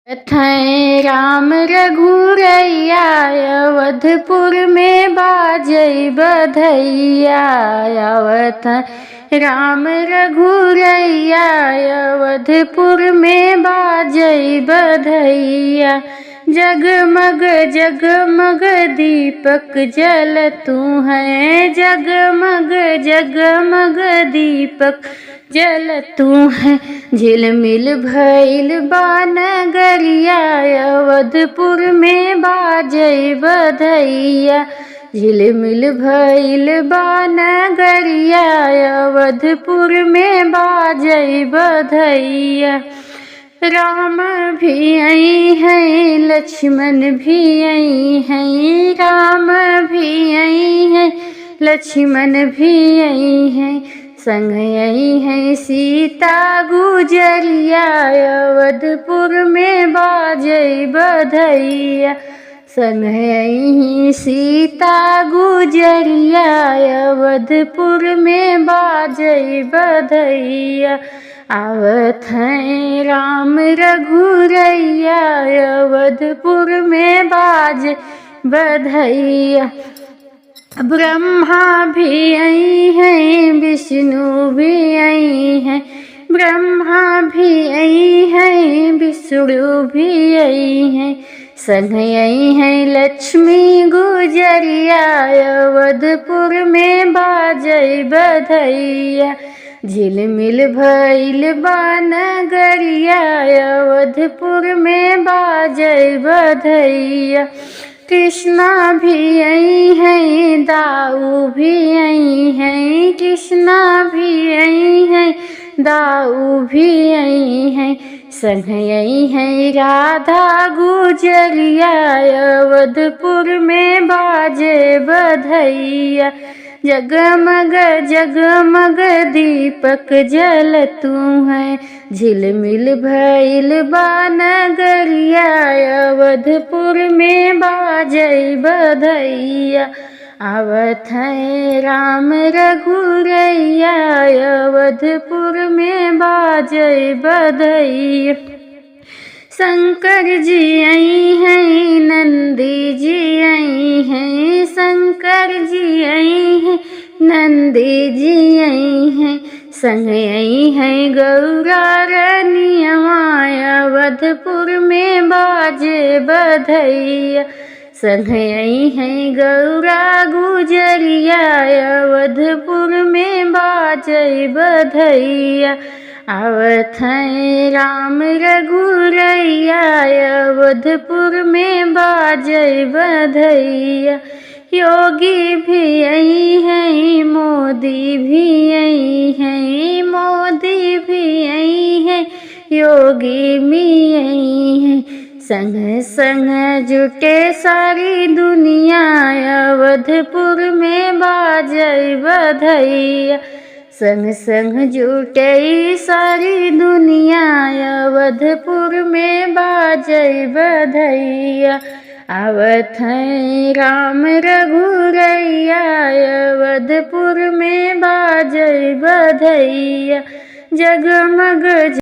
थे राम रघुरैया अवधपुर में बाजई बधैया। आवत राम रघुरैया अवधपुर में बाजई बधैया। जगमग जगमग दीपक जल तू है, जगमग जगमग दीपक जल तू है। झिलमिल भइल बानगरिया अवधपुर में बाजई बधैया। झिलमिल भइल बानगरिया अवधपुर में बाजई बधैया। राम भी आई हैं लक्ष्मण भी आई हैं, राम भी आई हैं लक्ष्मण भी आई हैं। संग आई हैं सीता गुजरिया अवधपुर में बाजई बधैया। संग आई हैं सीता गुजरिया अवधपुर में बाजई बधैया। आवत हैं राम रघुरैया अवधपुर में बाजई बधैया। ब्रह्मा भी आई हैं विष्णु भी आई हैं, ब्रह्मा भी आई हैं विष्णु भी आई हैं। संग आई हैं लक्ष्मी गुजरिया अवधपुर में बाजई बधैया। झिलमिल भइल बानगरिया अवधपुर में बाजई बधैया। कृष्णा भी आई हैं दाऊ भी आई हैं, कृष्णा भी आई हैं दाऊ भी आई हैं। संग आई हैं राधा गुजरिया अवधपुर में बाजे बधैया। जगमग जगमग दीपक जल तू है, झिलमिल भइल बानगरिया अवधपुर में बाजई बधैया। आवत हैं राम रघुरैया अवधपुर में बाजई बधैया। शंकर जी आई हैं नंदी जी आई हैं, शंकर जी आई हैं नंदी जी आई हैं। संग आई हैं गौरा रनियवा अवधपुर में बाजे बधैया। संग आई हैं गौरा गुजरिया अवधपुर में बाजई बधैया। आवत हैं राम रघुरैया अवधपुर में बाजई बधैया। योगी भी आई हैं मोदी भी आई हैं, मोदी भी आई हैं योगी भी आई हैं। संग संग जुटे सारी दुनिया अवधपुर में बाजई बधैया। संग संग जुटे सारी दुनिया अवधपुर में बाजई बधैया। आवत हैं राम रघुरैया अवधपुर में बाजई बधैया। जगमग